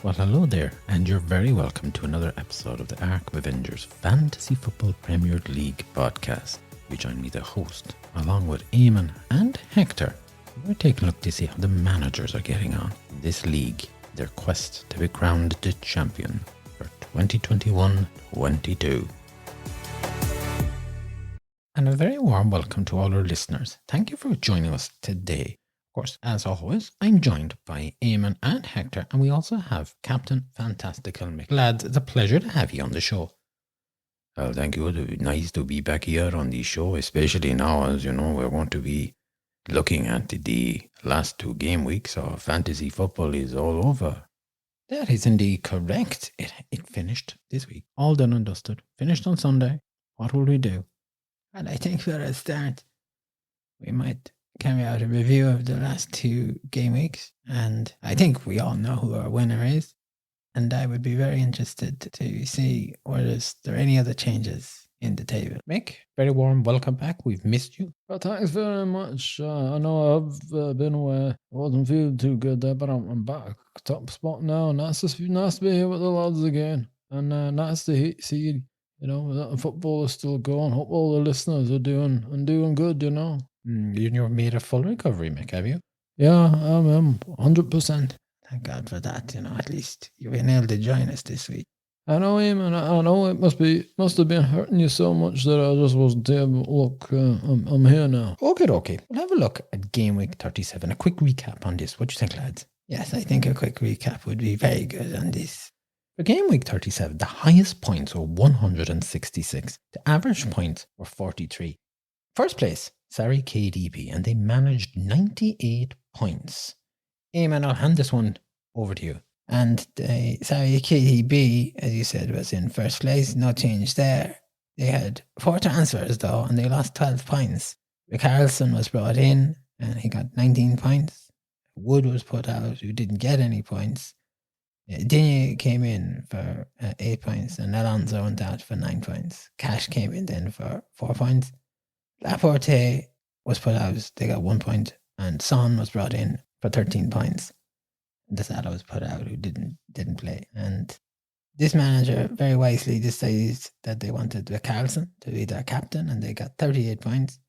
Well, hello there, and you're very welcome to another episode of the Arkham Avengers Fantasy Football Premier League podcast. You join me, the host, along with Eamon and Hector. We're taking a look to see how the managers are getting on in this league, their quest to be crowned the champion for 2021-22. And a very warm welcome to all our listeners. Thank you for joining us today. Of course, as always, I'm joined by Eamon and Hector, and we also have Captain Fantastical Mick. Lads, it's a pleasure to have you on the show. Well, thank you. It's nice to be back here on the show, especially now, as you know, we're going to be looking at the last two game weeks of fantasy football is all over. That is indeed correct. It finished this week. All done and dusted. Finished on Sunday. What will we do? And I think for a start, we might carry out a review of the last two game weeks. And I think we all know who our winner is. And I would be very interested to see whether there are any other changes in the table. Mick, very warm welcome back. We've missed you. Well, thanks very much. I know I've been away. I wasn't feeling too good there, but I'm back. Top spot now. Nice to be here with the lads again. And nice to see, you know, that the football is still going. Hope all the listeners are doing good, you know. You've made a full recovery, Mick, have you? Yeah, I'm 100%. Thank God for that, you know, at least you were able to join us this week. I know him, and I know it must have been hurting you so much that I just wasn't able. Look, I'm here now. Okay. We'll have a look at Game Week 37. A quick recap on this. What do you think, lads? Yes, I think a quick recap would be very good on this. For Game Week 37, the highest points were 166. The average points were 43. First place, Sarri KDB, and they managed 98 points. Eamon, I'll hand this one over to you. And Sarri KDB, as you said, was in first place. No change there. They had 4 transfers, though, and they lost 12 points. Carlson was brought in, and he got 19 points. Wood was put out, who didn't get any points. Digne came in for 8 points, and Alonso went out for 9 points. Cash came in then for 4 points. Laporte was put out, they got 1 point, and Son was brought in for 13 points. Desada was put out, who didn't play. And this manager very wisely decided that they wanted Carlson to be their captain, and they got 38 points.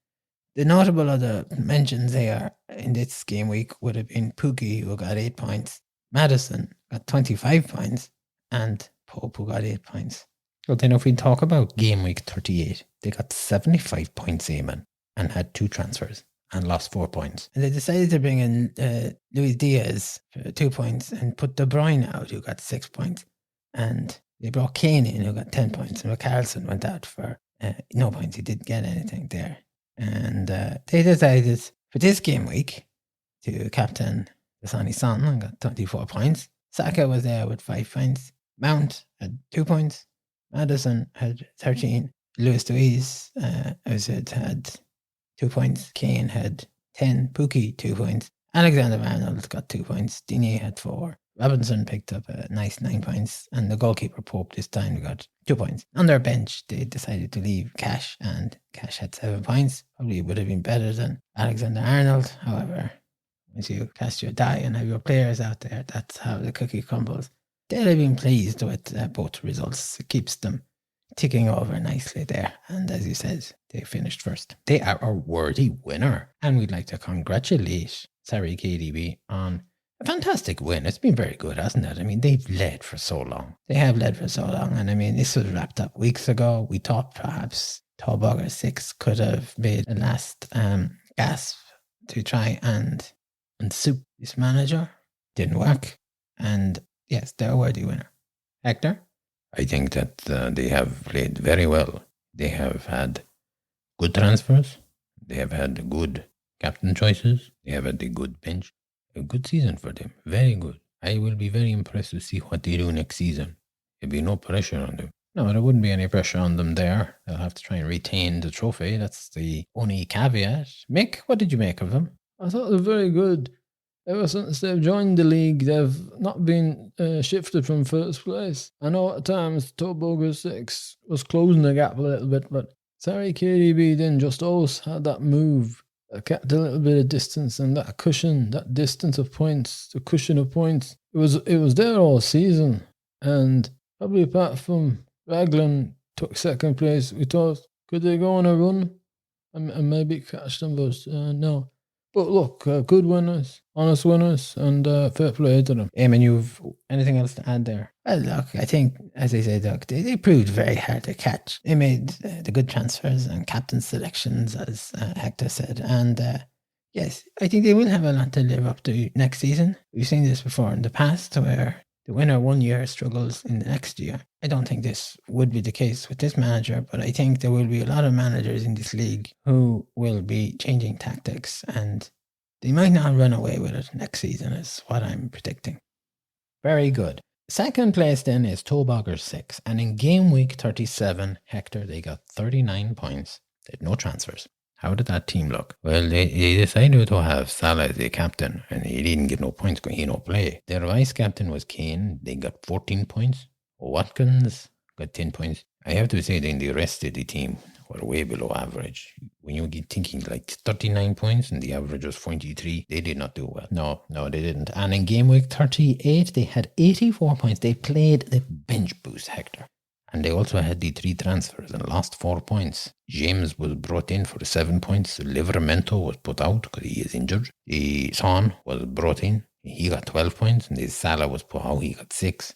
The notable other mentions there in this game week would have been Pukki, who got 8 points, Madison got 25 points, and Pope, who got 8 points. Well, then if we talk about Game Week 38, they got 75 points, Eamon, and had 2 transfers and lost 4 points. And they decided to bring in Luis Diaz for 2 points and put De Bruyne out, who got 6 points. And they brought Kane in, who got 10 points. And Carlson went out for no points. He didn't get anything there. And they decided for this game week to captain Dasani Son and got 24 points. Saka was there with 5 points. Mount had 2 points. Madison had 13. Luis Diaz, had 2 points. Kane had 10. Pukki, 2 points. Alexander-Arnold got 2 points. Digne had 4. Robinson picked up a nice 9 points. And the goalkeeper, Pope, this time got 2 points. On their bench, they decided to leave Cash, and Cash had 7 points. Probably would have been better than Alexander-Arnold. However, once you cast your die and have your players out there, that's how the cookie crumbles. They'd have been pleased with both results. It keeps them ticking over nicely there. And as you said, they finished first. They are a worthy winner. And we'd like to congratulate Sarri KDB on a fantastic win. It's been very good, hasn't it? I mean, they've led for so long. They have led for so long. And I mean, this was wrapped up weeks ago. We thought perhaps Tallbugger 6 could have made a last gasp to try and soup this manager. Didn't work. And yes, they're a worthy winner. Hector? I think that they have played very well. They have had good transfers. They have had good captain choices. They have had a good bench. A good season for them. Very good. I will be very impressed to see what they do next season. There'll be no pressure on them. No, there wouldn't be any pressure on them there. They'll have to try and retain the trophy. That's the only caveat. Mick, what did you make of them? I thought they were very good. Ever since they've joined the league, they've not been shifted from first place. I know at times Tallbugger 6 was closing the gap a little bit, but Sarri KDB then just always had that move kept a little bit of distance, and that cushion, that distance of points, the cushion of points, it was there all season, and probably apart from Raglan took second place, we thought, could they go on a run and maybe catch them? But no. But look, good winners, honest winners, and fair play to them. Eamon, you've anything else to add there? Well, look, I think, as I said, look, they proved very hard to catch. They made the good transfers and captain selections, as Hector said. And yes, I think they will have a lot to live up to next season. We've seen this before in the past where the winner one year struggles in the next year. I don't think this would be the case with this manager, but I think there will be a lot of managers in this league who will be changing tactics, and they might not run away with it next season, is what I'm predicting. Very good. Second place then is Tobogger 6, and in game week 37, Hector, they got 39 points. They had no transfers. How did that team look? Well, they decided to have Salah as the captain, and he didn't get no points because he no play. Their vice captain was Kane. They got 14 points. Watkins got 10 points. I have to say, then the rest of the team were way below average. When you get thinking like 39 points and the average was 23, they did not do well. No, they didn't. And in game week 38, they had 84 points. They played the bench boost, Hector. And they also had the 3 transfers and lost 4 points. James was brought in for 7 points. Livramento was put out because he is injured. The Son was brought in. He got 12 points. And the Salah was put out. He got 6.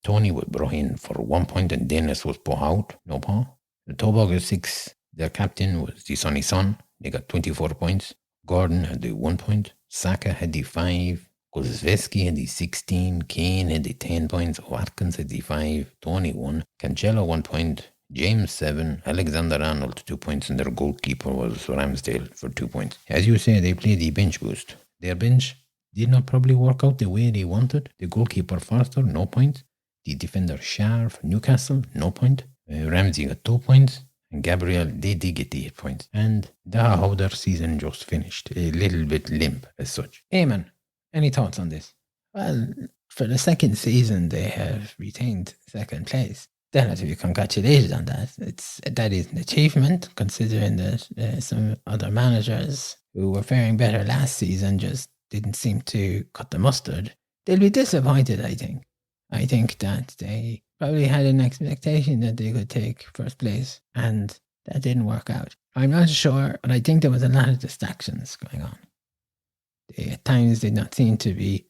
Tony was brought in for 1 point. And Dennis was put out. No point. The Tobogger 6, their captain was the Sonny Son. They got 24 points. Gordon had the 1 point. Saka had the 5. Kozveski had the 16, Kane had the 10 points, Watkins had the 5, Tony 1, Cancelo 1 point, James 7, Alexander Arnold 2 points, and their goalkeeper was Ramsdale for 2 points. As you say, they played the bench boost. Their bench did not probably work out the way they wanted. The goalkeeper Foster, no points. The defender Shar for Newcastle, no point. Ramsey got 2 points. And Gabriel, they did get the 8 points. And that's how their season just finished. A little bit limp as such. Eamon, any thoughts on this? Well, for the second season, they have retained second place. They have to be congratulated on that. That is an achievement, considering that some other managers who were faring better last season just didn't seem to cut the mustard. They'll be disappointed, I think. I think that they probably had an expectation that they could take first place, and that didn't work out. I'm not sure, but I think there was a lot of distractions going on. They at times did not seem to be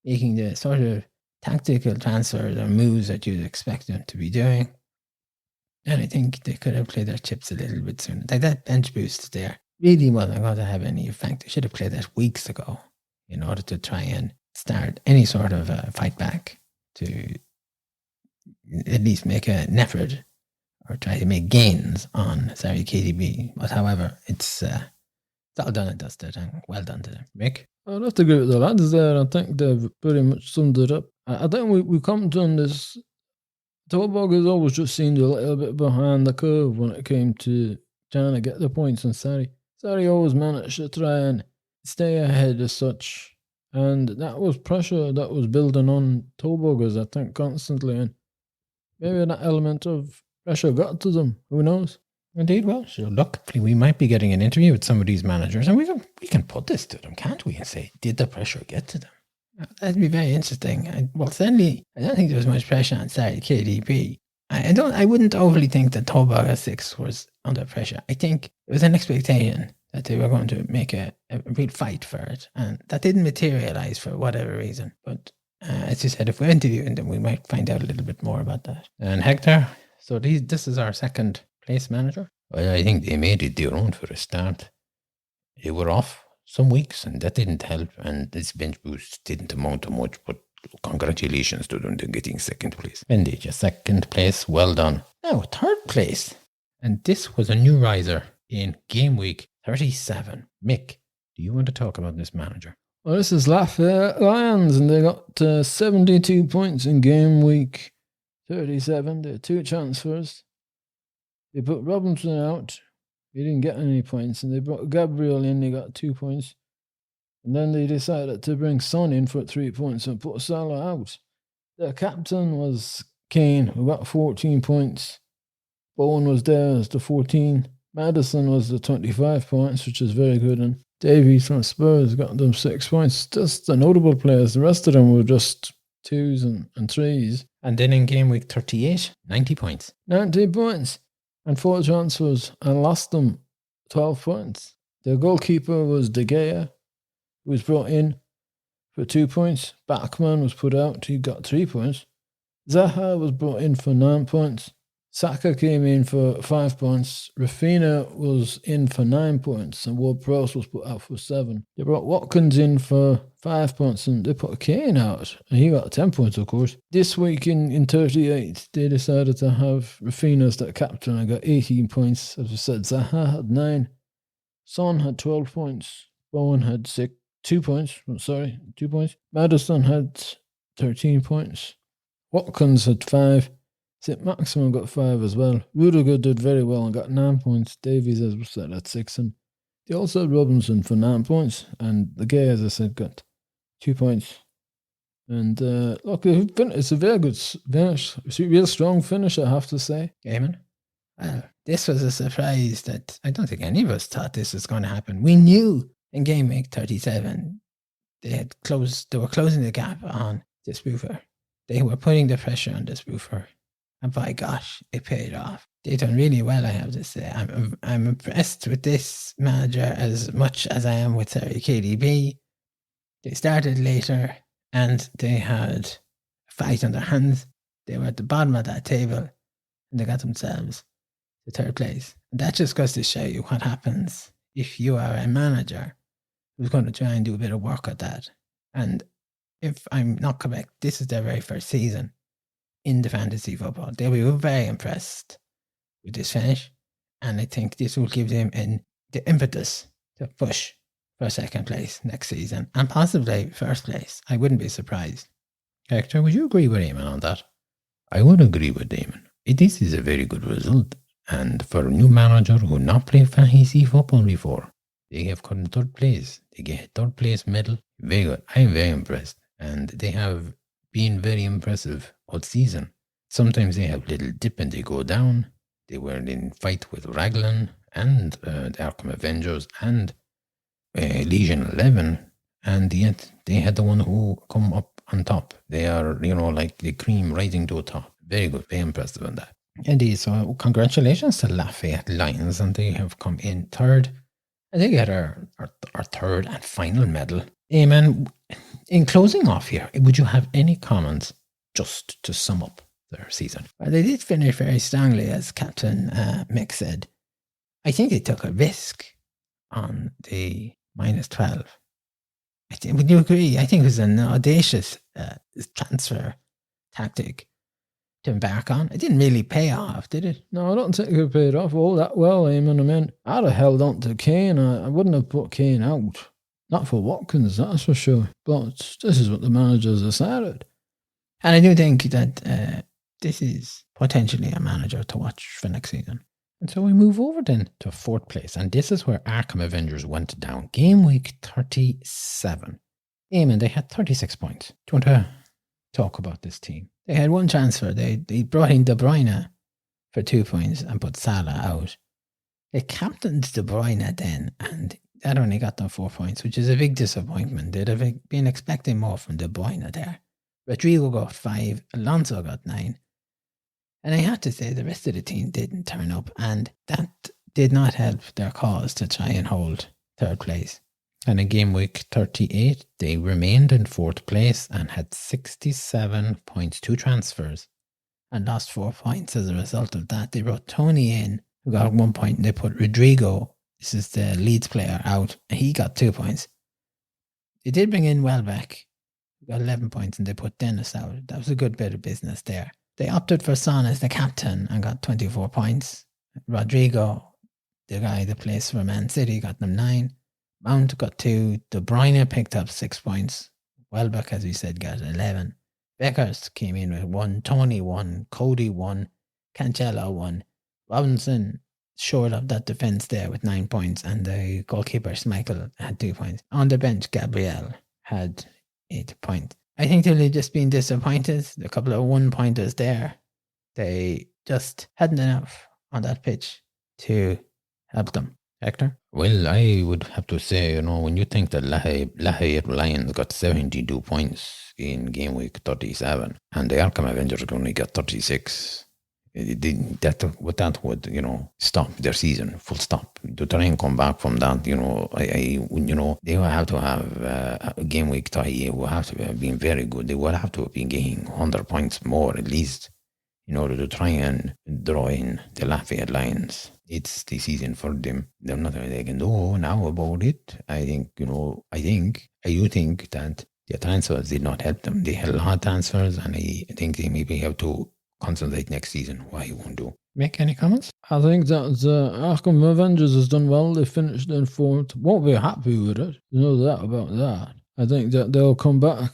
making the sort of tactical transfers or moves that you'd expect them to be doing. And I think they could have played their chips a little bit sooner. Like that bench boost there really wasn't going to have any effect. They should have played that weeks ago in order to try and start any sort of a fight back to at least make an effort or try to make gains on KDB. But however, it's all done and dusted, and well done to them. Mick? I'd have to agree with the lads there. I think they've pretty much summed it up. I think we commented on this. Tobogger's always just seemed a little bit behind the curve when it came to trying to get the points on Sarri. Sarri always managed to try and stay ahead as such. And that was pressure that was building on Tobogger's, I think, constantly. And maybe that element of pressure got to them. Who knows? Indeed, well, so look, we might be getting an interview with some of these managers, and we can put this to them, can't we? And say, did the pressure get to them? That'd be very interesting. Well, certainly, I don't think there was much pressure on Sarri KDB. I wouldn't overly think that Tobogger 6 was under pressure. I think it was an expectation that they were going to make a real fight for it, and that didn't materialize for whatever reason. But as you said, if we're interviewing them, we might find out a little bit more about that. And Hector, so this is our second place manager? Well, I think they made it their own for a start. They were off some weeks, and that didn't help, and this bench boost didn't amount to much, but congratulations to them. They're getting second place. Indeed, your second place, well done. Now, third place, and this was a new riser in game week 37. Mick, do you want to talk about this manager? Well, this is Lafayette Lions, and they got 72 points in game week 37. They had 2 transfers. They put Robinson out. He didn't get any points. And they brought Gabriel in. They got 2 points. And then they decided to bring Son in for 3 points and put Salah out. Their captain was Kane, who got 14 points. Bowen was there as the 14. Madison was the 25 points, which is very good. And Davies from Spurs got them 6 points. Just the notable players. The rest of them were just 2s and 3s. And then in game week 38, 90 points. 90 points. And 4 transfers. And lost them 12 points. The goalkeeper was De Gea, who was brought in for 2 points. Backman was put out. He got 3 points. Zaha was brought in for 9 points. Saka came in for 5 points. Rafinha was in for 9 points. And Ward-Prowse was put out for 7. They brought Watkins in for 5 points. And they put Kane out. And he got 10 points, of course. This week in 38, they decided to have Rafinha as their captain. I got 18 points. As I said, Zaha had 9. Son had 12 points. Bowen had 2 points. Sorry, 2 points. Maddison had 13 points. Watkins had 5. St. Maximin got 5 as well. Rudiger did very well and got 9 points. Davies, as we said, at 6. And they also had Robinson for 9 points. And the guy, as I said, got 2 points. And look, it's a very good finish. It's a real strong finish, I have to say. Eamon? Well, this was a surprise that I don't think any of us thought this was going to happen. We knew in game week 37 they were closing the gap on this Spoofer. They were putting the pressure on this Spoofer. And by gosh, it paid off. They've done really well, I have to say. I'm impressed with this manager as much as I am with KDB. They started later and they had a fight on their hands. They were at the bottom of that table and they got themselves to 3rd place. And that just goes to show you what happens if you are a manager who's going to try and do a bit of work at that. And if I'm not correct, this is their very first season in the fantasy football. They'll be very impressed with this finish. And I think this will give them the impetus to push for 2nd place next season and possibly 1st place. I wouldn't be surprised. Hector, would you agree with Eamon on that? I would agree with Eamon. This is a very good result. And for a new manager who not played fantasy football before, they have come 3rd place. They get 3rd place medal. Very good. I'm very impressed. And they have been very impressive all season. Sometimes they have little dip and they go down. They were in fight with Raglan and the Arkham Avengers and Legion 11. And yet they had the one who come up on top. They are, like the cream rising to the top. Very good. Very impressive on that. Indeed. So congratulations to Lafayette Lions. And they have come in 3rd. And they get our 3rd and final medal. Eamon, in closing off here, would you have any comments just to sum up their season? Well, they did finish very strongly, as Captain Mick said. I think they took a risk on the -12. Would you agree? I think it was an audacious transfer tactic to embark on. It didn't really pay off, did it? No, I don't think it paid off all that well, Eamon. I mean, I'd have held on to Kane. I wouldn't have put Kane out. Not for Watkins, that's for sure. But this is what the managers decided. And I do think that this is potentially a manager to watch for next season. And so we move over then to 4th place. And this is where Arkham Avengers went down. Game week 37. Eamon, they had 36 points. Do you want to talk about this team? They had one transfer. They brought in De Bruyne for 2 points and put Salah out. They captained De Bruyne then, and that only got them 4 points, which is a big disappointment. They'd have been expecting more from De Bruyne there. Rodrigo got 5, Alonso got 9. And I have to say, the rest of the team didn't turn up, and that did not help their cause to try and hold 3rd place. And in game week 38, they remained in 4th place and had 67 points, 2 transfers. And lost 4 points as a result of that. They brought Tony in, who got 1 point, and they put Rodrigo, this is the Leeds player, out, and he got 2 points. They did bring in Welbeck, who got 11 points, and they put Dennis out. That was a good bit of business there. They opted for Son as the captain and got 24 points. Rodrigo, the guy that plays for Man City, got them 9. Mount got 2. De Bruyne picked up 6 points. Welbeck, as we said, got 11. Beckers came in with 1. Tony 1. Cody 1. Cancelo 1. Robinson shored up that defence there with 9 points, and the goalkeeper Schmeichel had 2 points. On the bench, Gabriel had 8 points. I think they've just been disappointed. A couple of 1-pointers there. They just hadn't enough on that pitch to help them. Hector? Well, I would have to say, when you think that Lahey Lions got 72 points in game week 37 and the Arkham Avengers only got 36, that would, stop their season, full stop. To try and come back from that, they will have to have a game week tie will have to have been very good. They would have to have been gaining 100 points more at least in order to try and draw in the Lafayette Lions. It's the season for them. There's nothing they can do now about it. I do think that the transfers did not help them. They had a lot of transfers, and I think they maybe have to concentrate next season why he won't do. Make any comments? I think that Arkham Avengers has done well. They finished in 4th. Won't be happy with it. You know that about that. I think that they'll come back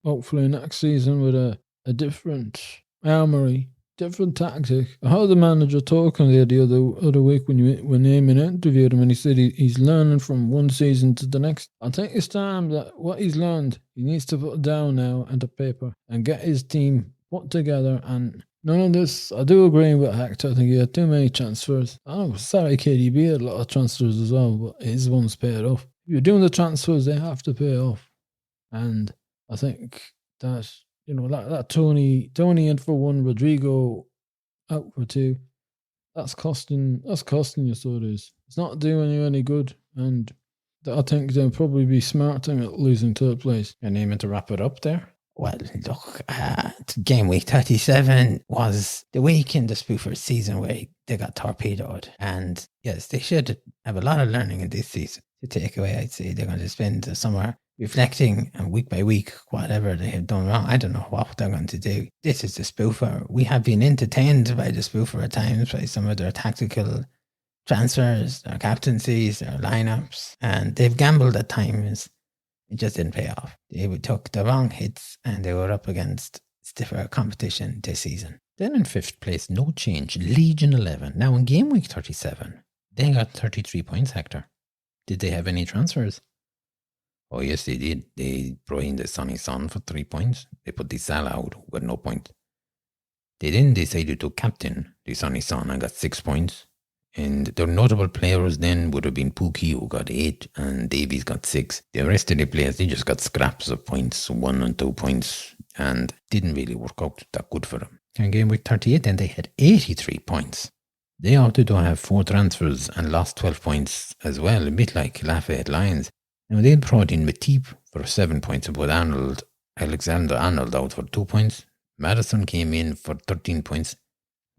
hopefully next season with a different armory, different tactic. I heard the manager talking there the other week when Eamon interviewed him, and he said he's learning from one season to the next. I think it's time that what he's learned, he needs to put down now onto paper and get his team put together. And none of this, I do agree with Hector. I think he had too many transfers. I know, sorry, KDB had a lot of transfers as well, but his ones paid off. If you're doing the transfers, they have to pay off. And I think that, that Tony in for 1, Rodrigo out for 2, that's costing you, so it is. It's not doing you any good, and I think they'll probably be smarting at losing 3rd place. Your name to wrap it up there? Well, look, game week 37 was the week in the Spoofers season where they got torpedoed. And yes, they should have a lot of learning in this season. To take away, I'd say they're going to spend the summer reflecting and week by week, whatever they have done wrong. I don't know what they're going to do. This is the Spoofer. We have been entertained by the Spoofer at times by some of their tactical transfers, their captaincies, their lineups, and they've gambled at times. It just didn't pay off. They took the wrong hits and they were up against stiffer competition this season. Then in 5th place, no change, Legion 11. Now in game week 37, they got 33 points, Hector. Did they have any transfers? Oh, yes, they did. They brought in the Sonny Son for 3 points. They put the Salah out with no point. They then decided to captain the Sonny Son and got 6 points. And their notable players then would have been Pookie, who got 8, and Davies got 6. The rest of the players, they just got scraps of points, 1 and 2 points, and didn't really work out that good for them. In game week 38, then they had 83 points. They opted to have 4 transfers and lost 12 points as well, a bit like Lafayette Lions. Now, they brought in Matip for 7 points and put Alexander Arnold out for 2 points. Madison came in for 13 points.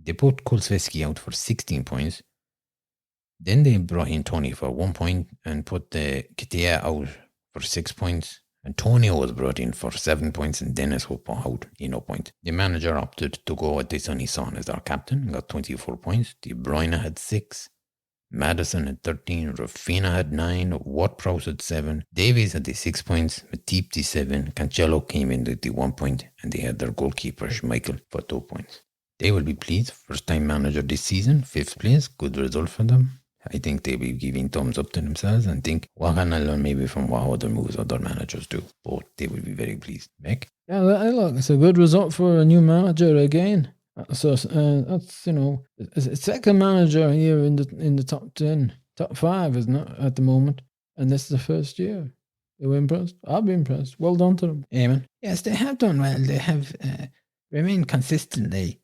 They put Kulsveski out for 16 points. Then they brought in Tony for 1 point and put the Kitea out for 6 points. Antonio was brought in for 7 points and Dennis was put out in 0 point. The manager opted to go with this Sonny Son as our captain and got 24 points. De Bruyne had 6. Madison had 13. Rafinha had 9. Ward-Prowse had 7. Davies had the 6 points. Matip the 7. Cancelo came in with the 1 point. And they had their goalkeeper Schmeichel for 2 points. They will be pleased. First time manager this season. 5th place. Good result for them. I think they'll be giving thumbs up to themselves and think, what can I learn maybe from what other moves other managers do? But they will be very pleased. Mick? Yeah, look, it's a good result for a new manager again. So that's, it's second manager here in the top 10, top 5, isn't it, at the moment? And this is the first year. They were impressed. I'll be impressed. Well done to them. Eamon? Yes, they have done well. They have remained consistently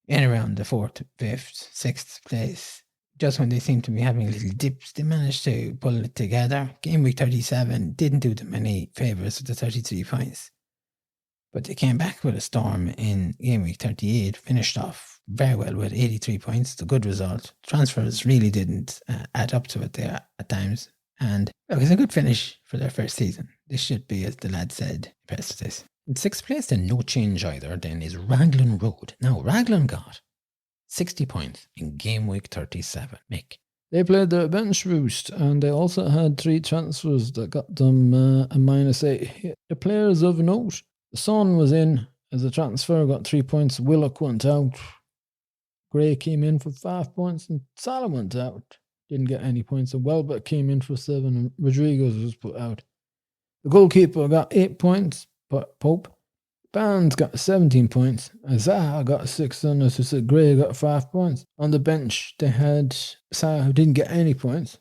in around the 4th, 5th, 6th place. Just when they seem to be having little dips, they managed to pull it together. Game week 37 didn't do them any favours with the 33 points. But they came back with a storm in game week 38, finished off very well with 83 points. It's a good result. Transfers really didn't add up to it there at times. And look, it's a good finish for their first season. This should be, as the lad said, impressed with this. In 6th place, and no change either, then is Raglan Road. Now, Raglan got 60 points in game week 37. Mick? They played their bench boost, and they also had 3 transfers that got them a -8. The players of note, the Son was in as a transfer, got 3 points. Willock went out. Gray came in for 5 points, and Salah went out. Didn't get any points. And Welbeck came in for 7, and Rodriguez was put out. The goalkeeper got 8 points, but Pope. Barnes got 17 points. Zaha got 6, and as I said, Gray got 5 points. On the bench, they had Salah, who didn't get any points.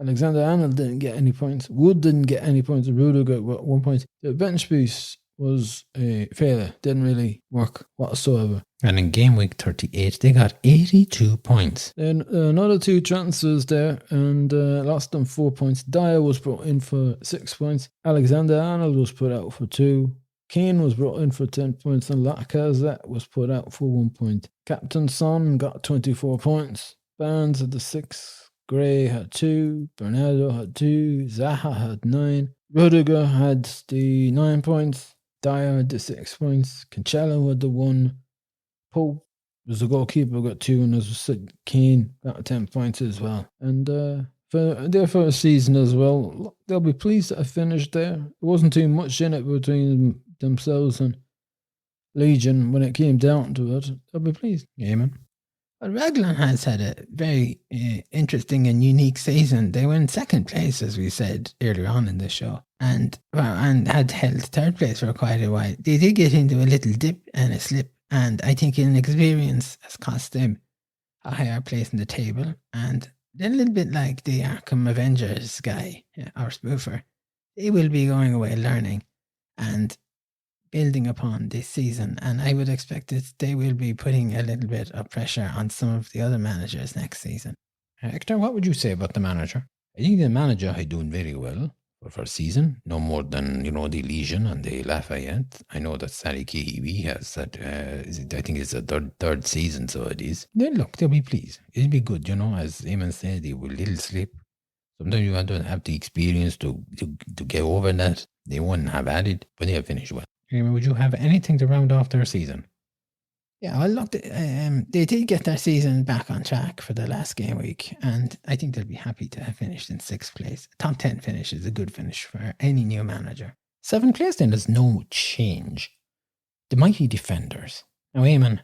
Alexander-Arnold didn't get any points. Wood didn't get any points. Rudiger got 1 point. The bench piece was a failure. Didn't really work whatsoever. And in game week 38, they got 82 points. Then another 2 transfers there and lost them 4 points. Dyer was brought in for 6 points. Alexander-Arnold was put out for 2. Kane was brought in for 10 points and Lacazette was put out for 1 point. Captain Son got 24 points. Barnes had the 6. Gray had 2. Bernardo had 2. Zaha had 9. Rudiger had the 9 points. Dyer had the 6 points. Cancelo had the 1. Pope was the goalkeeper, got 2, and as I said, Kane got 10 points as well. And for their first season as well, they'll be pleased that I finished there. There wasn't too much in it between themselves and Legion when it came down to it. They'll be pleased. Yeah, man. Well, Raglan has had a very interesting and unique season. They were in second place, as we said earlier on in the show, and had held third place for quite a while. They did get into a little dip and a slip, and I think inexperience has cost them a higher place in the table. And they're a little bit like the Arkham Avengers guy, or spoofer. They will be going away learning and building upon this season, and I would expect that they will be putting a little bit of pressure on some of the other managers next season. Hector, what would you say about the manager? I think the manager is doing very well for first season, no more than, the Legion and the Lafayette. I know that Sally Kiwi has that, I think it's the third season, so it is. Then look, they'll be pleased. It'll be good, as Eamon said, they will little slip. Sometimes you want to have the experience to get over that. They wouldn't have added, but they have finished well. Would you have anything to round off their season? Yeah, well, look, they did get their season back on track for the last game week, and I think they'll be happy to have finished in 6th place. Top 10 finish is a good finish for any new manager. 7th place then is no change. The Mighty Defenders. Now, Eamon,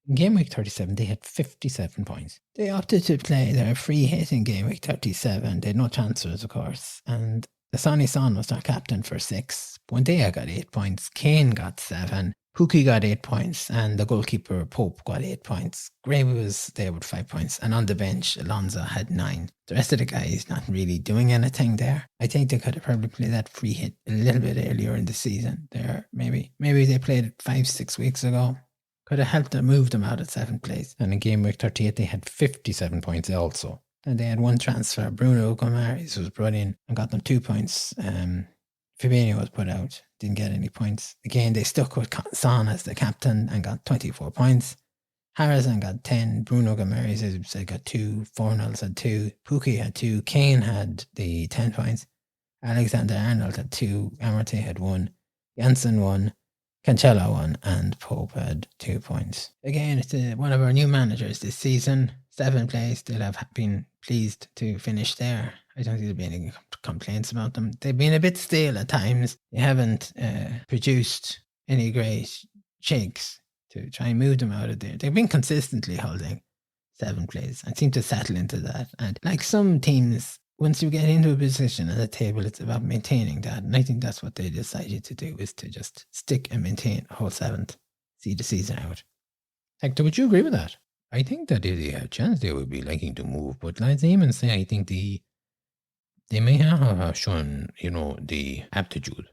in game week 37, they had 57 points. They opted to play their free hit in game week 37. They had no transfers, of course, and the Sonny Son was their captain for 6. Buendia got 8 points. Kane got 7. Pookie got 8 points. And the goalkeeper, Pope, got 8 points. Gray was there with 5 points. And on the bench, Alonso had 9. The rest of the guys not really doing anything there. I think they could have probably played that free hit a little bit earlier in the season. There, maybe they played it 5-6 weeks ago. Could have helped them move them out at 7th place. And in game week 38, they had 57 points also. And they had one transfer. Bruno Gomares was brought in and got them 2 points. Fabinho was put out, didn't get any points. Again, they stuck with Son as the captain and got 24 points. Harrison got 10. Bruno Gomares, as I said, got 2. Fornals had 2. Pookie had 2. Kane had the 10 points. Alexander-Arnold had 2. Amorte had 1. Janssen 1. Cancelo 1. And Pope had 2 points. Again, it's one of our new managers this season. 7th place. They'll have been pleased to finish there. I don't think there'll be any complaints about them. They've been a bit stale at times. They haven't produced any great shakes to try and move them out of there. They've been consistently holding 7th place and seem to settle into that. And like some teams, once you get into a position at the table, it's about maintaining that. And I think that's what they decided to do, is to just stick and maintain a whole 7th, see the season out. Hector, would you agree with that? I think that if they have a chance, they would be liking to move. But like Eamon say, I think they may have shown, the aptitude,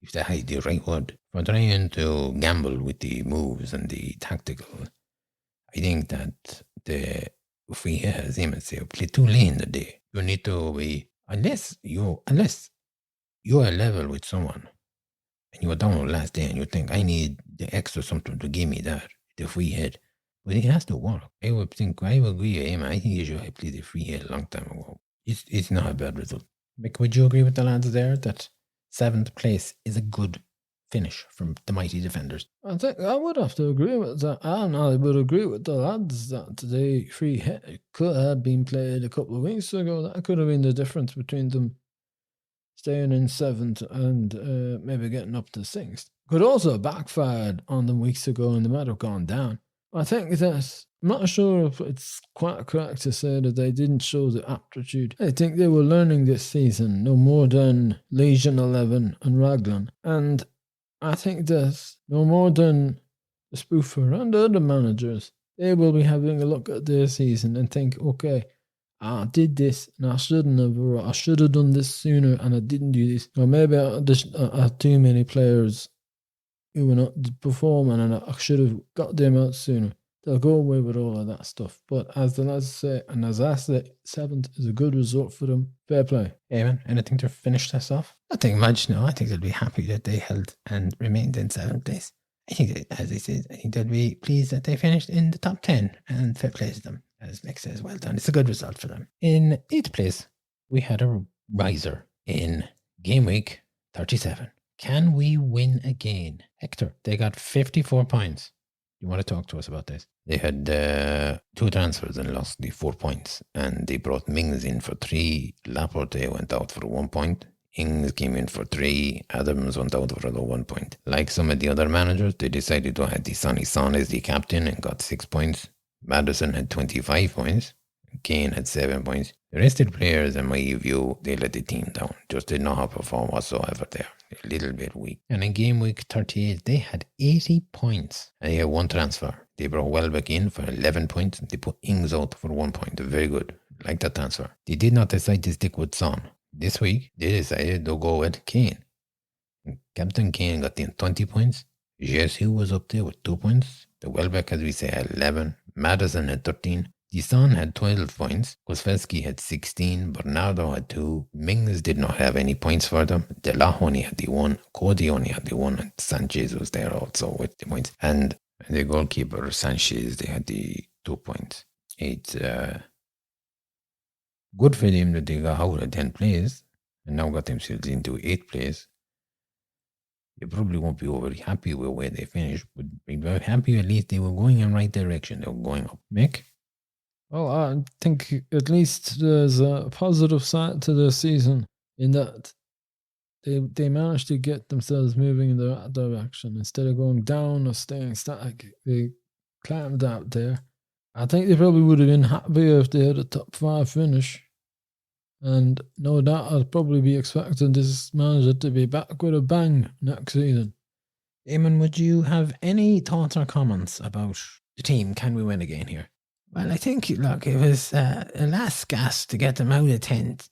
if they had the right word, for trying to gamble with the moves and the tactical. I think that if we, as Eamon say, play too late in the day, you need to be, unless you're level with someone, and you are down the last day and you think, I need the extra something to give me that, the free hit. But it has to work. I would agree with him. I think you should have played the free hit a long time ago. It's not a bad result. Mick, would you agree with the lads there that 7th place is a good finish from the Mighty Defenders? I think I would have to agree with that. And I would agree with the lads that the free hit could have been played a couple of weeks ago. That could have been the difference between them staying in 7th and maybe getting up to 6th. Could also have backfired on them weeks ago and they might have gone down. I think that, I'm not sure if it's quite correct to say that they didn't show the aptitude. I think they were learning this season no more than Legion 11 and Raglan. And I think that no more than the spoofer and the other managers, they will be having a look at their season and think, okay, I did this and I shouldn't have, or I should have done this sooner and I didn't do this. Or maybe I had too many players who were not performing and I should have got them out sooner. They'll go away with all of that stuff. But as the lads say, and as I say, 7th is a good result for them. Fair play. Eamon, anything to finish this off? I think much, no. I think they'll be happy that they held and remained in 7th place. I think, as I said, I think they'll be pleased that they finished in the top 10 and fair play to them. As Mick says, well done. It's a good result for them. In 8th place, we had a riser in Gameweek 37. Can we win again? Hector, they got 54 points. You want to talk to us about this? They had 2 transfers and lost the 4 points. And they brought Mings in for 3. Laporte went out for 1 point. Ings came in for 3. Adams went out for the 1 point. Like some of the other managers, they decided to have the Sonny Son as the captain and got 6 points. Madison had 25 points. Kane had 7 points. The rest of the players, in my view, they let the team down. Just did not perform whatsoever there. A little bit weak. And in game week 38, they had 80 points. And they had 1 transfer. They brought Welbeck in for 11 points. They put Ings out for 1 point. Very good. Like that transfer. They did not decide to stick with Son. This week, they decided to go with Kane. And Captain Kane got in 20 points. Jesus was up there with 2 points. The Welbeck, as we say, had 11. Madison had 13. The Son had 12 points. Kosfelski had 16. Bernardo had 2. Mings did not have any points for them. Delah only had the 1. Cody only had the 1. And Sanchez was there also with the points. And the goalkeeper, Sanchez, they had the 2 points. It's good for them that they got out of 10th place and now got themselves into 8th place. They probably won't be overly happy with where they finished, but be very happy at least they were going in the right direction. They were going up. Mick? Well, I think at least there's a positive side to the season in that they managed to get themselves moving in the right direction. Instead of going down or staying static, they climbed out there. I think they probably would have been happier if they had a top 5 finish. And no doubt I'd probably be expecting this manager to be back with a bang next season. Eamon, would you have any thoughts or comments about the team? Can we win again here? Well, I think, look, it was a last gasp to get them out of 10th.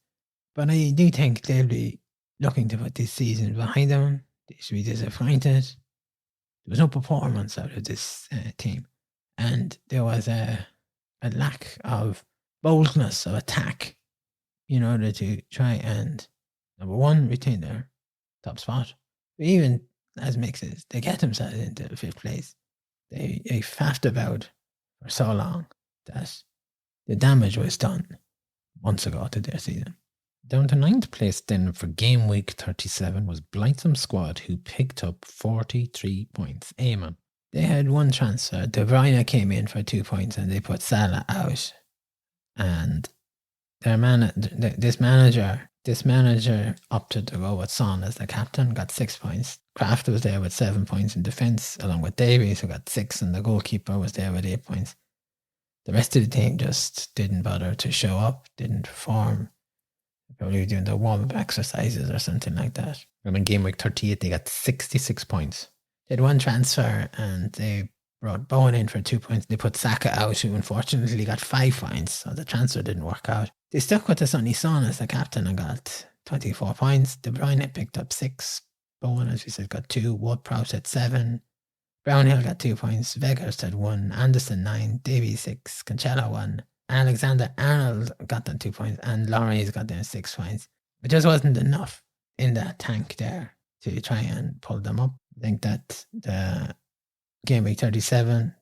But I do think they'll be looking to put this season behind them. They should be disappointed. There was no performance out of this team. And there was a lack of boldness of attack in order to try and, number one, retain their top spot. But even, as Mick says, they get themselves into 5th place. They faffed about for so long that the damage was done months ago to their season. Down to 9th place then for game week 37 was Blightsome Squad, who picked up 43 points. Eamon? They had 1 transfer. De Bruyne came in for 2 points and they put Salah out. And this manager opted to go with Son as the captain, got 6 points. Kraft was there with 7 points in defence, along with Davies, who got 6, and the goalkeeper was there with 8 points. The rest of the team just didn't bother to show up, didn't perform. Probably doing the warm-up exercises or something like that. And in game week 38, they got 66 points. They had 1 transfer and they brought Bowen in for 2 points. They put Saka out, who unfortunately got 5 points, so the transfer didn't work out. They stuck with the Sonny Son as the captain and got 24 points. De Bruyne picked up 6. Bowen, as we said, got 2. Ward-Prowse had 7. Brownhill got 2 points. Weghorst had 1. Anderson 9. Davies 6. Cancelo 1. Alexander-Arnold got them 2 points. And Lloris got them 6 points. It just wasn't enough in that tank there to try and pull them up. I think that the game week 37,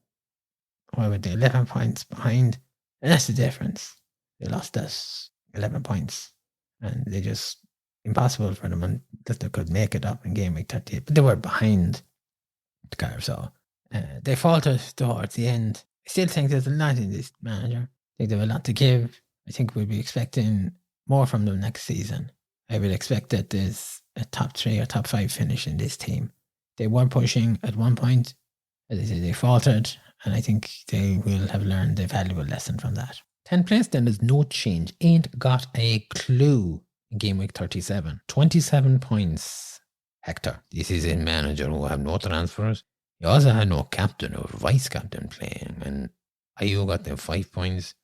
where were they, 11 points behind? And that's the difference. They lost us 11 points. And they just, impossible for them that they could make it up in game week 38. But they were behind the curve, so they faltered towards the end. I still think there's a lot in this manager. I think they have a lot to give. I think we'll be expecting more from them next season. I would expect that there's a top 3 or top 5 finish in this team. They were pushing at one point. As I say, they faltered, and I think they will have learned a valuable lesson from that. 10th place then is no change. Ain't got a clue in game week 37. 27 points. Hector, this is a manager who have no transfers. He also had no captain or vice captain playing, and Ayu got them 5 points.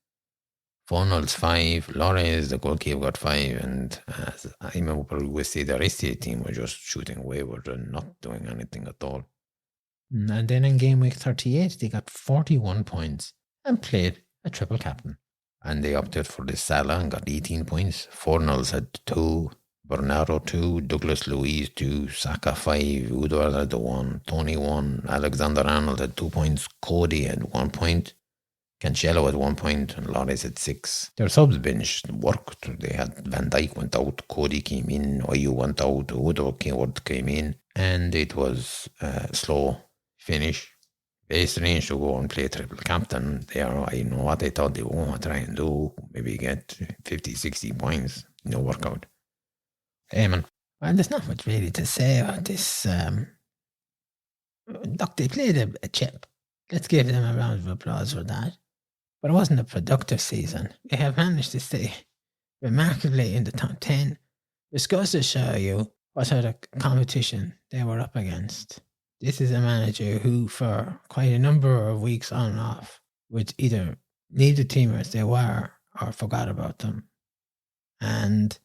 Fornals 5, Lores, the goalkeeper, got 5, and as I remember, we say the rest of the team were just shooting wayward and not doing anything at all. And then in game week 38, they got 41 points and played a triple captain. And they opted for the Salah and got 18 points. Fornals had 2, Bernardo 2, Douglas Luiz 2, Saka 5, Udward had 1, Tony 1, Alexander Arnold had 2 points, Cody had 1 point, Cancelo had 1 point, and Lores had 6. Their subs bench worked. They had Van Dijk went out, Cody came in, Ayew went out, Woodward came in, and it was a slow finish. Very strange to go and play triple captain. I know what they thought they were going to try and do. Maybe get 50, 60 points. No workout. Eamon. Well, there's not much really to say about this. Look, they played a chip. Let's give them a round of applause for that. But it wasn't a productive season. They have managed to stay remarkably in the top 10. Which goes to show you what sort of competition they were up against. This is a manager who, for quite a number of weeks on and off, would either leave the team as they were or forgot about them. And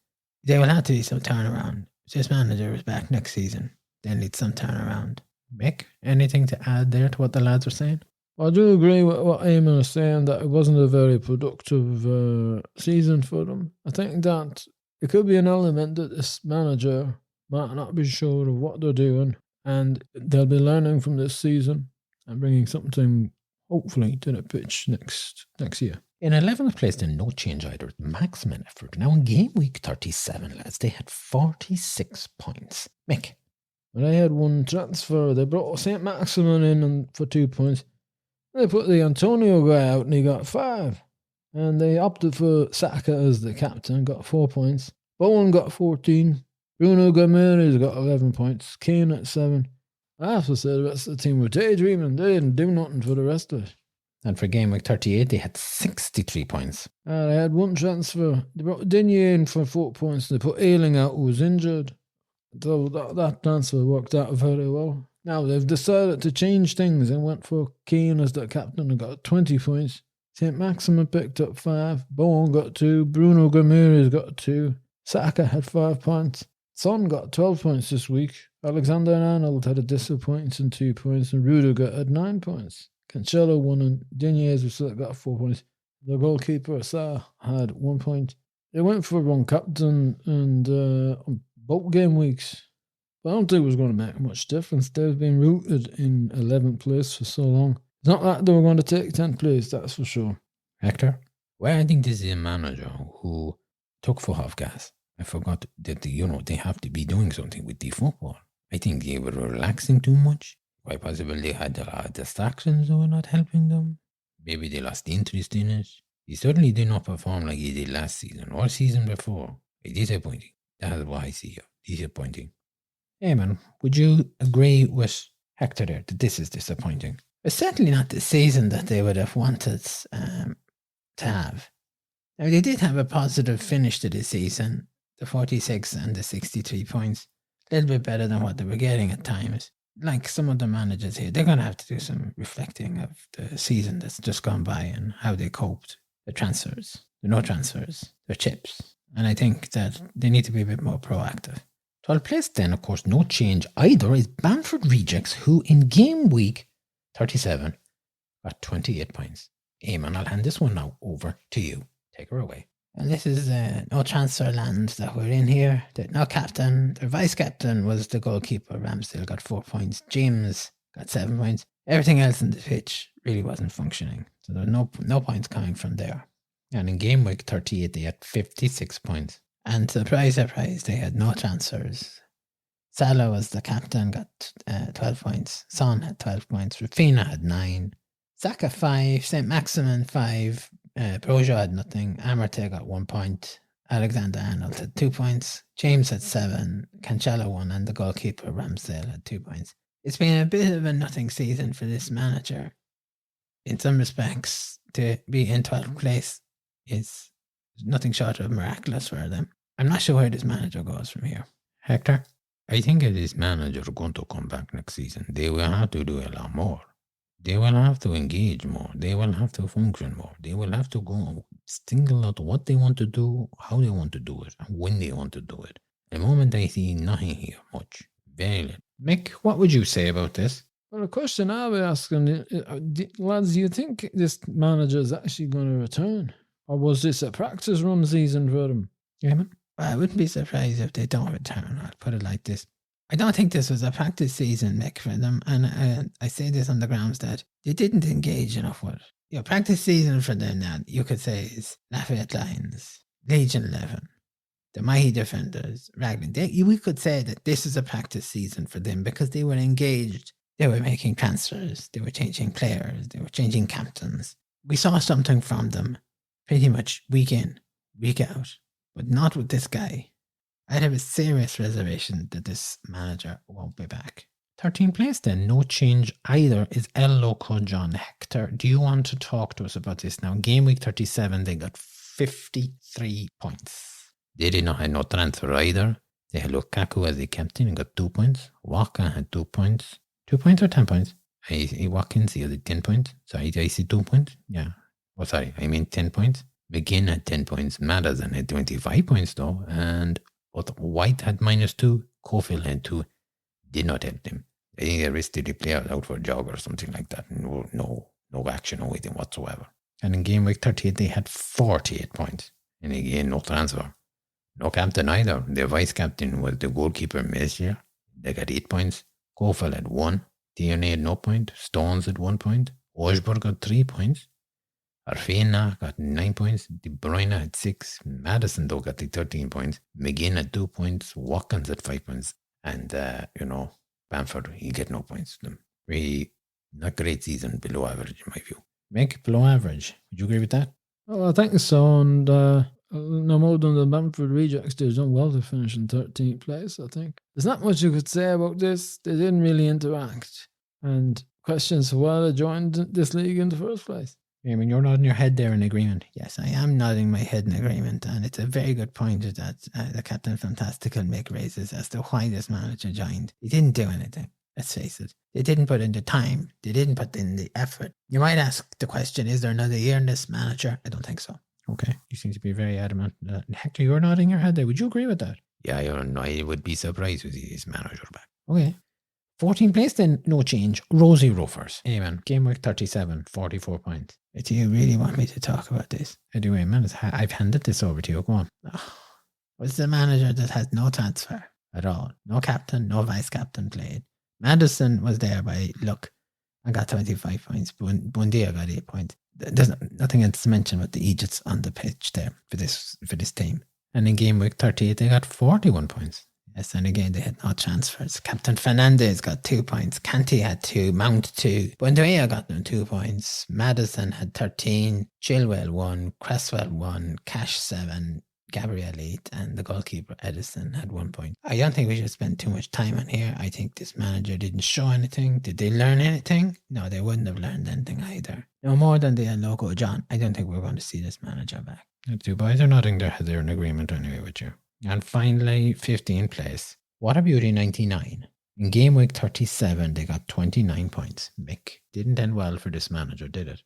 there will have to be some turnaround. If this manager is back next season, they'll need some turnaround. Mick, anything to add there to what the lads are saying? I do agree with what Eamon was saying, that it wasn't a very productive season for them. I think that it could be an element that this manager might not be sure of what they're doing, and they'll be learning from this season and bringing something, hopefully, to the pitch next year. In 11th place, then no change either. Maximum effort. Now in game week 37, lads, they had 46 points. Mick. Well, they had one transfer. They brought St. Maximin in for 2 points. They put the Antonio guy out and he got 5. And they opted for Saka as the captain, got 4 points. Bowen got 14. Bruno Gomes got 11 points. Kane at 7. I have to say the rest of the team were daydreaming. They didn't do nothing for the rest of it. And for game week 38, they had 63 points. They had one transfer. They brought Digne in for 4 points. They put Ayling out, who was injured. So that transfer worked out very well. Now they've decided to change things and went for Kane as the captain and got 20 points. St. Maximin picked up 5. Bowen got 2. Bruno Gomes got 2. Saka had 5 points. Son got 12 points this week. Alexander Arnold had a disappointing 2 points, and Rudiger had 9 points. Cancelo won, and Digne got 4 points. The goalkeeper, Sa, had 1 point. They went for one captain and on both game weeks. But I don't think it was going to make much difference. They've been rooted in 11th place for so long. It's not like they were going to take 10th place, that's for sure. Hector? Well, I think this is a manager who took foot off gas. I forgot that, they have to be doing something with the football. I think they were relaxing too much. Quite possibly they had a lot of distractions that were not helping them. Maybe they lost interest in it. He certainly did not perform like he did last season or season before. It's disappointing. That is what I see here. Disappointing. Eamon, would you agree with Hector there that this is disappointing? It's certainly not the season that they would have wanted to have. Now, they did have a positive finish to the season, the 46 and the 63 points. A little bit better than what they were getting at times. Like some of the managers here, they're going to have to do some reflecting of the season that's just gone by and how they coped. The transfers, the no transfers, the chips. And I think that they need to be a bit more proactive. 12th place then, of course, no change either, is Bamford Rejects, who in game week 37 got 28 points. Eamon, I'll hand this one now over to you. Take her away. And this is no transfer land that we're in here. No captain. Their vice captain was the goalkeeper. Ramsdale got 4 points. James got 7 points. Everything else in the pitch really wasn't functioning. So there were no points coming from there. And in game week 38, they had 56 points. And surprise, they had no transfers. Salah was the captain, got 12 points. Son had 12 points. Raphinha had 9. Saka 5. St. Maximin 5. Brojo had nothing. Amarte got 1 point. Alexander Arnold had 2 points. James had 7. Cancelo 1. And the goalkeeper Ramsdale had 2 points. It's been a bit of a nothing season for this manager. In some respects, to be in 12th place is nothing short of miraculous for them. I'm not sure where this manager goes from here. Hector? I think if this manager is going to come back next season, they will have to do a lot more. They will have to engage more. They will have to function more. They will have to go single out what they want to do, how they want to do it, and when they want to do it. At the moment, I see nothing here much. Very little. Mick, what would you say about this? Well, the question I'll be asking, lads, do you think this manager is actually going to return? Or was this a practice run season for them? Well, I wouldn't be surprised if they don't return. I'll put it like this. I don't think this was a practice season, Mick, for them. And I say this on the grounds that they didn't engage enough with it. Practice season for them now, you could say, is Lafayette Lions, Legion 11, the Mighty Defenders, Raglan. We could say that this is a practice season for them because they were engaged. They were making transfers. They were changing players. They were changing captains. We saw something from them pretty much week in, week out, but not with this guy. I'd have a serious reservation that this manager won't be back. 13th place then, no change either, is El Loco John. Hector, do you want to talk to us about this now? Game week 37, they got 53 points. They did not have no transfer either. They had Lukaku as the captain and got 2 points. Waka had 2 points. 2 points or 10 points? Watkins, he had 10 points. Sorry, did I say 2 points? Yeah. Oh, sorry, I mean 10 points. McGinn had 10 points. Madison had 25 points though. And White had -2. Cofield had 2. Did not help them. I think they rested the player out for a jog or something like that. No action or anything whatsoever. And in game week 38, they had 48 points. And again, no transfer. No captain either. The vice captain was the goalkeeper Messier. They got 8 points. Cofield had 1. Tierney had no point. Stones had 1 point. Osborne got 3 points. Arfena got 9 points. De Bruyne had 6. Madison, though, got the 13 points. McGinn had 2 points. Watkins had 5 points. And, Bamford, he get no points. Really not great season, below average in my view. Mick, below average. Would you agree with that? Well, I think so. And no more than the Bamford Rejects, they've done well to finish in 13th place, I think. There's not much you could say about this. They didn't really interact. And questions why they joined this league in the first place. I mean, you're nodding your head there in agreement. Yes, I am nodding my head in agreement. And it's a very good point that the Captain Fantastical Mick raises as to why this manager joined. He didn't do anything. Let's face it. They didn't put in the time. They didn't put in the effort. You might ask the question, is there another year in this manager? I don't think so. Okay. You seem to be very adamant. Hector, you're nodding your head there. Would you agree with that? Yeah, I would be surprised with this manager back. Okay. 14th place then, no change. Rosie Rovers. Amen. Game week 37, 44 points. Do you really want me to talk about this? I do, amen. I've handed this over to you. Go on. What's the manager that has no transfer at all? No captain, no vice captain played. Madison was there by luck and got 25 points. Bundia got 8 points. There's nothing else to mention with the Egypts on the pitch there for this team. And in game week 38, they got 41 points. Yes, and again, they had no transfers. Captain Fernandez got 2 points. Kanté had 2. Mount 2. Buendia got them 2 points. Madison had 13. Chilwell 1. Cresswell 1. Cash 7. Gabriel 8. And the goalkeeper Edison had 1 point. I don't think we should spend too much time on here. I think this manager didn't show anything. Did they learn anything? No, they wouldn't have learned anything either. No more than the logo John. I don't think we're going to see this manager back. The two boys are nodding their head. They're in agreement anyway with you. And finally, 15th place. What a beauty, 99. In game week 37, they got 29 points. Mick, didn't end well for this manager, did it?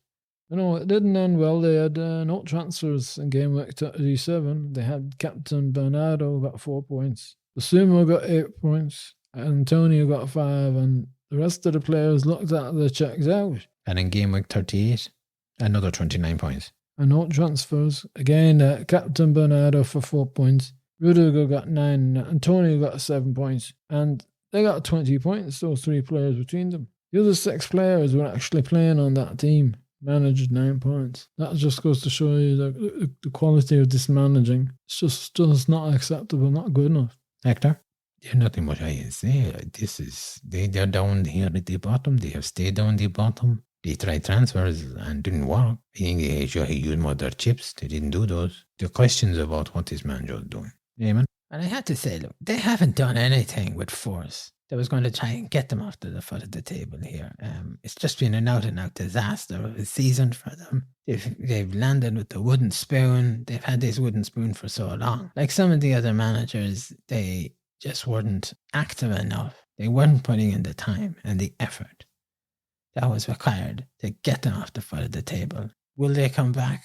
No, it didn't end well. They had no transfers in game week 37. They had Captain Bernardo got 4 points. Basuma got 8 points. Antonio got 5. And the rest of the players looked at the checks out. And in game week 38, another 29 points. And no transfers. Again, Captain Bernardo for 4 points. Rudiger got 9, Antonio got 7 points, and they got 20 points, those 3 players between them. The other 6 players were actually playing on that team, managed 9 points. That just goes to show you the quality of this managing. It's just not acceptable, not good enough. Hector? There's nothing much I can say. They're down here at the bottom. They have stayed down the bottom. They tried transfers and didn't work. I think they used more of their chips. They didn't do those. There are questions about what this manager is doing. Amen. And I had to say, look, they haven't done anything with force that was going to try and get them off to the foot of the table here. It's just been an out-and-out disaster of a season for them. They've landed with the wooden spoon. They've had this wooden spoon for so long. Like some of the other managers, they just weren't active enough. They weren't putting in the time and the effort that was required to get them off the foot of the table. Will they come back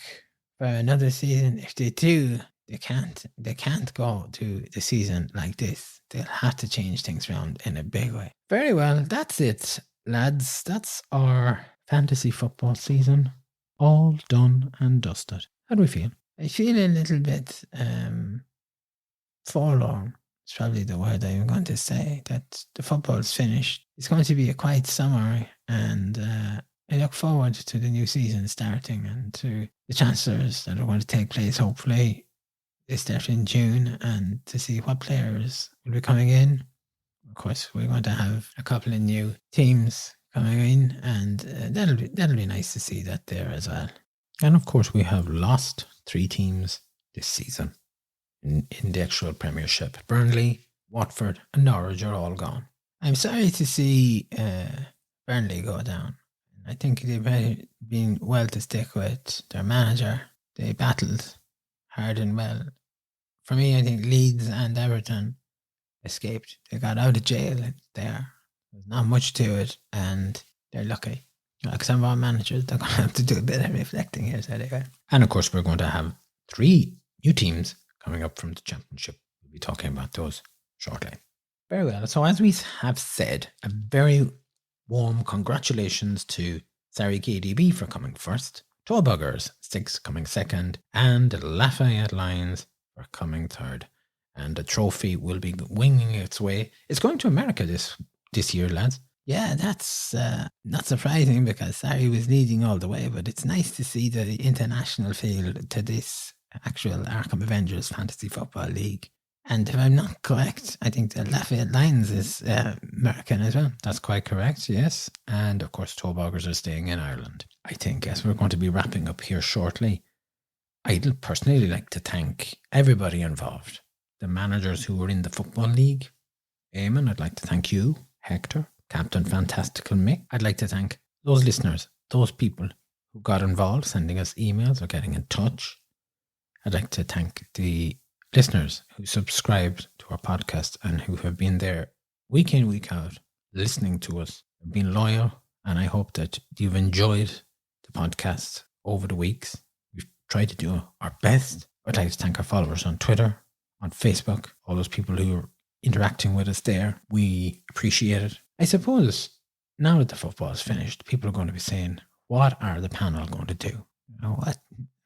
for another season? If they do, they can't go to the season like this. They'll have to change things around in a big way. Very well, that's it, lads. That's our fantasy football season all done and dusted. How do we feel? I feel a little bit forlorn. It's probably the word I'm going to say, that the football's finished. It's going to be a quiet summer, and I look forward to the new season starting and to the transfers that are going to take place. Hopefully they start in June, and to see what players will be coming in. Of course, we're going to have a couple of new teams coming in, and that'll be nice to see that there as well. And of course, we have lost 3 teams this season in the actual Premiership. Burnley, Watford and Norwich are all gone. I'm sorry to see Burnley go down. I think they've been well to stick with their manager. They battled hard and well. For me, I think Leeds and Everton escaped. They got out of jail there. There's not much to it, and they're lucky. Like some of our managers, they're going to have to do a bit of reflecting here. So they go. And of course, we're going to have 3 new teams coming up from the Championship. We'll be talking about those shortly. Very well. So as we have said, a very warm congratulations to Surrey KDB for coming first, Tobuggers 6 coming second, and Lafayette Lions for coming third. And the trophy will be winging its way. It's going to America this year, lads. Yeah, that's not surprising because Surrey was leading all the way, but it's nice to see the international feel to this actual Arkham Avengers Fantasy Football League. And if I'm not correct, I think the Lafayette Lions is American as well. That's quite correct, yes. And of course, Tobuggers are staying in Ireland. I think as we're going to be wrapping up here shortly, I'd personally like to thank everybody involved. The managers who were in the Football League. Eamon, I'd like to thank you. Hector, Captain Fantastical Mick. I'd like to thank those listeners, those people who got involved, sending us emails or getting in touch. I'd like to thank the listeners who subscribed to our podcast and who have been there week in, week out, listening to us, being loyal. And I hope that you've enjoyed the podcast over the weeks. We've tried to do our best. I'd like to thank our followers on Twitter, on Facebook, all those people who are interacting with us there. We appreciate it. I suppose now that the football is finished, people are going to be saying, what are the panel going to do? You know,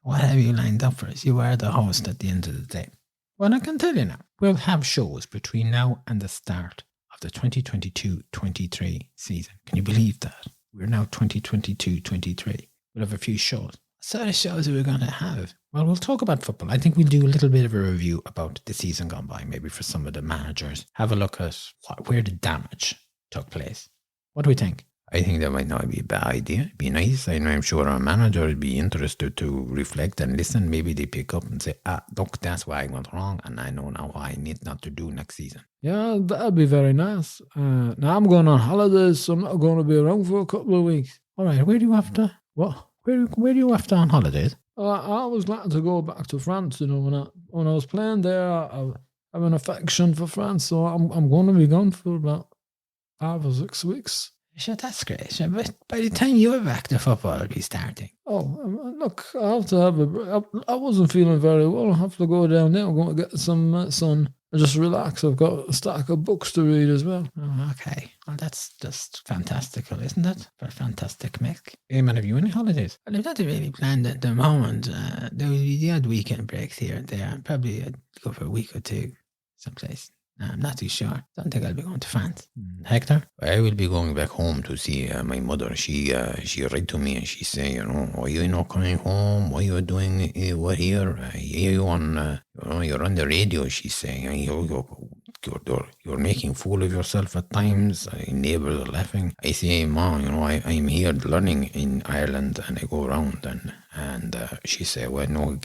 what have you lined up for us? You are the host at the end of the day. Well, I can tell you now, we'll have shows between now and the start of the 2022-23 season. Can you believe that? We're now 2022-23. We'll have a few shows. What sort of shows are we going to have? Well, we'll talk about football. I think we'll do a little bit of a review about the season gone by, maybe for some of the managers. Have a look at where the damage took place. What do we think? I think that might not be a bad idea. It'd be nice. I'm sure our manager would be interested to reflect and listen. Maybe they pick up and say, look, that's why I went wrong, and I know now what I need not to do next season. Yeah, that'd be very nice. Now I'm going on holidays, so I'm not going to be around for a couple of weeks. All right, where do you have to? What? Where do you have to on holidays? I always like to go back to France. You know, when I was playing there, I have an affection for France, so I'm going to be gone for about 5 or 6 weeks. Sure, that's great. Sure, but by the time you're back, the football will be starting. Oh, look, I have to have I wasn't feeling very well. I have to go down there. I'm going to get some sun and just relax. I've got a stack of books to read as well. Oh, okay. Well, that's just fantastical, isn't it? For fantastic Mick. Eamon, have you any holidays? Well, I've nothing really planned at the moment. There will be the odd weekend breaks here and there. Probably I'd go for a week or two someplace. I'm not too sure. Don't think I'll be going to France. Hector? I will be going back home to see my mother. She write to me and she say, why you not coming home? What you doing what here? You on, you're on the radio. She say, you're making fool of yourself at times. Neighbors are laughing. I say, Ma, I'm here learning in Ireland, and I go around and she say, well, no,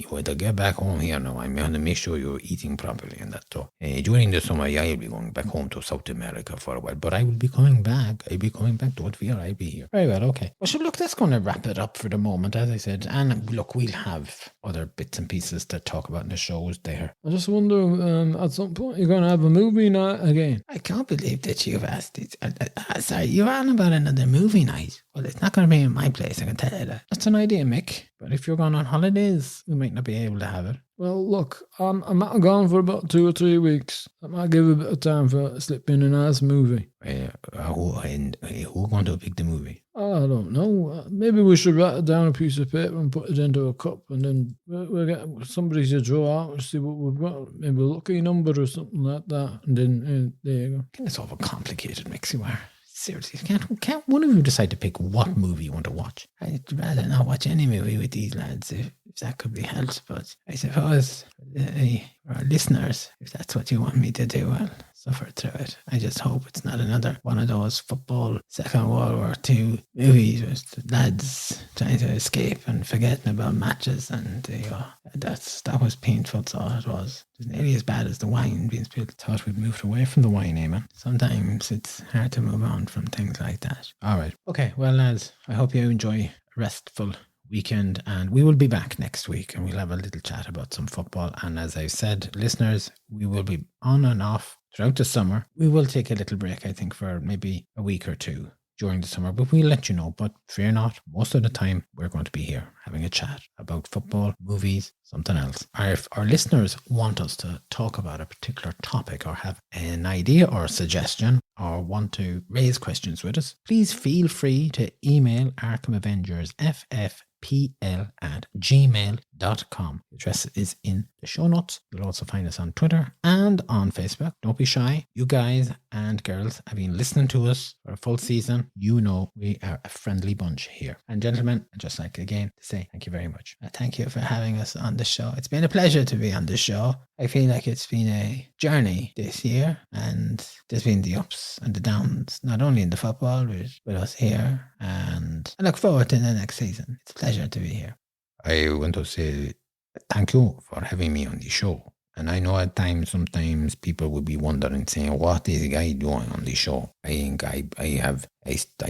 you have to get back home here now. I'm going to make sure you're eating properly and that. So during the summer, I'll be going back home to South America for a while. But I will be coming back. I'll be coming back. Don't fear, I'll be here. Very well, okay. Well, so look, that's going to wrap it up for the moment, as I said. And look, we'll have other bits and pieces to talk about in the shows there. I just wonder, at some point, you're going to have a movie night again. I can't believe that you've asked it. Sorry, you're on about another movie night. Well, it's not going to be in my place, I can tell you that. That's an idea, Mick. But if you're going on holidays, we might not be able to have it. Well, look, I'm not gone for about 2 or 3 weeks. That might give a bit of time for slipping in a nice movie. Who going to pick the movie? I don't know. Maybe we should write it down on a piece of paper and put it into a cup, and then we'll get somebody to draw out and see what we've got. Maybe a lucky number or something like that. And then there you go. It's overcomplicated, Mick, you are. Seriously, can't one of you decide to pick what movie you want to watch? I'd rather not watch any movie with these lads if that could be helped. But I suppose for our listeners, if that's what you want me to do, I'll suffer through it. I just hope it's not another one of those football Second World War II movies with the lads trying to escape and forgetting about matches. And that was painful, so it was. It was nearly as bad as the wine being spilled. Thought we'd moved away from the wine, Eamon. Sometimes it's hard to move on from things like that. All right. Okay, well, lads, I hope you enjoy a restful weekend, and we will be back next week and we'll have a little chat about some football. And as I've said, listeners, we will be on and off throughout the summer. We will take a little break, I think, for maybe a week or two during the summer, but we'll let you know. But fear not, most of the time we're going to be here having a chat about football, movies, something else. Or if our listeners want us to talk about a particular topic or have an idea or a suggestion or want to raise questions with us, please feel free to email Arkham Avengers ffpl@gmail.com. The address is in the show notes. You'll also find us on Twitter and on Facebook. Don't be shy. You guys and girls have been listening to us for a full season. You know we are a friendly bunch here. And gentlemen, I'd just like again to say thank you very much. Thank you for having us on the show. It's been a pleasure to be on the show. I feel like it's been a journey this year, and there's been the ups and the downs, not only in the football, with us here. And I look forward to the next season. It's a pleasure to be here. I want to say thank you for having me on the show. And I know at times, sometimes people will be wondering, saying, what is the guy doing on the show? I think I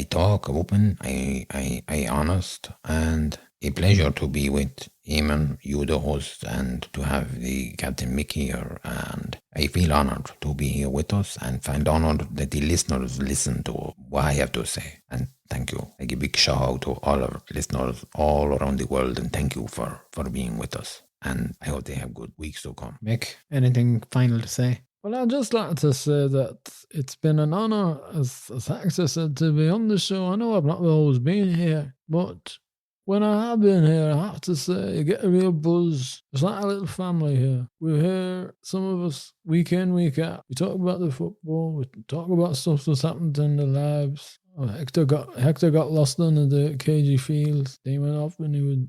talk open, I honest, and a pleasure to be with Eamon, you the host, and to have the Captain Mickey here. And I feel honored to be here with us and find honored that the listeners listen to what I have to say. And thank you. I give a big shout out to all our listeners all around the world, and thank you for being with us. And I hope they have good weeks to come. Mick, anything final to say? Well, I'd just like to say that it's been an honour, as Hector said, to be on the show. I know I've not always been here, but when I have been here, I have to say, you get a real buzz. It's like a little family here. We're here, some of us, week in, week out. We talk about the football. We talk about stuff that's happened in their lives. Oh, Hector got lost in the KG fields. They went off and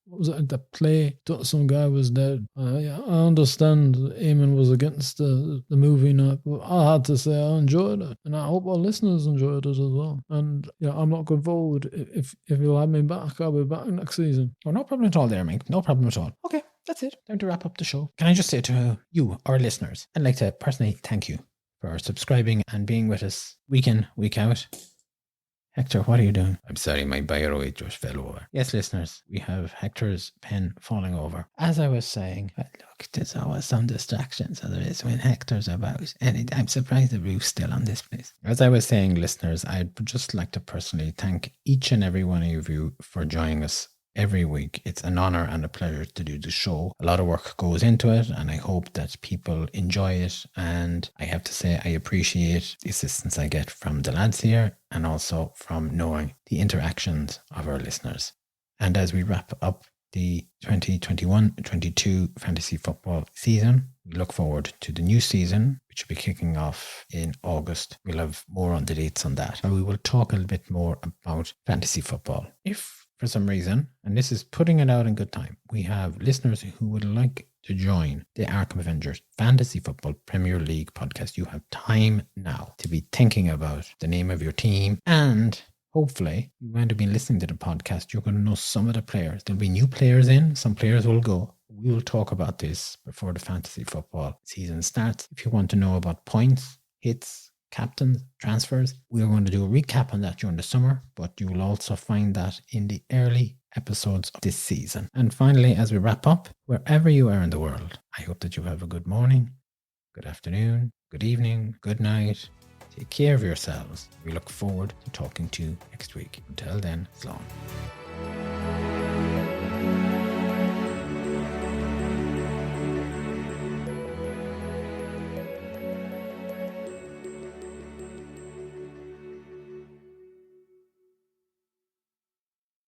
what was it, the play? Thought some guy was dead. I understand Eamon was against the movie night, but I had to say I enjoyed it. And I hope our listeners enjoyed it as well. And I'm looking forward. If you'll have me back, I'll be back next season. Oh, no problem at all there, Mick. No problem at all. Okay, that's it. Time to wrap up the show. Can I just say to you, our listeners, I'd like to personally thank you for subscribing and being with us week in, week out. Hector, what are you doing? I'm sorry, my biro, it just fell over. Yes, listeners, we have Hector's pen falling over. As I was saying, look, there's always some distractions, so there is when Hector's about. And I'm surprised the roof's still on this place. As I was saying, listeners, I'd just like to personally thank each and every one of you for joining us every week. It's an honor and a pleasure to do the show. A lot of work goes into it, and I hope that people enjoy it. And I have to say, I appreciate the assistance I get from the lads here, and also from knowing the interactions of our listeners. And as we wrap up the 2021-22 fantasy football season, we look forward to the new season, which will be kicking off in August. We'll have more on the dates on that. And we will talk a little bit more about fantasy football. If for some reason, and this is putting it out in good time, we have listeners who would like to join the Arkham Avengers Fantasy Football Premier League podcast, you have time now to be thinking about the name of your team. And hopefully, you might have been listening to the podcast, you're going to know some of the players. There'll be new players in, some players will go. We will talk about this before the fantasy football season starts. If you want to know about points, hits, captains, transfers, we are going to do a recap on that during the summer, but you will also find that in the early episodes of this season. And finally, as we wrap up, wherever you are in the world, I hope that you have a good morning, good afternoon, good evening, good night. Take care of yourselves. We look forward to talking to you next week. Until then, Slán.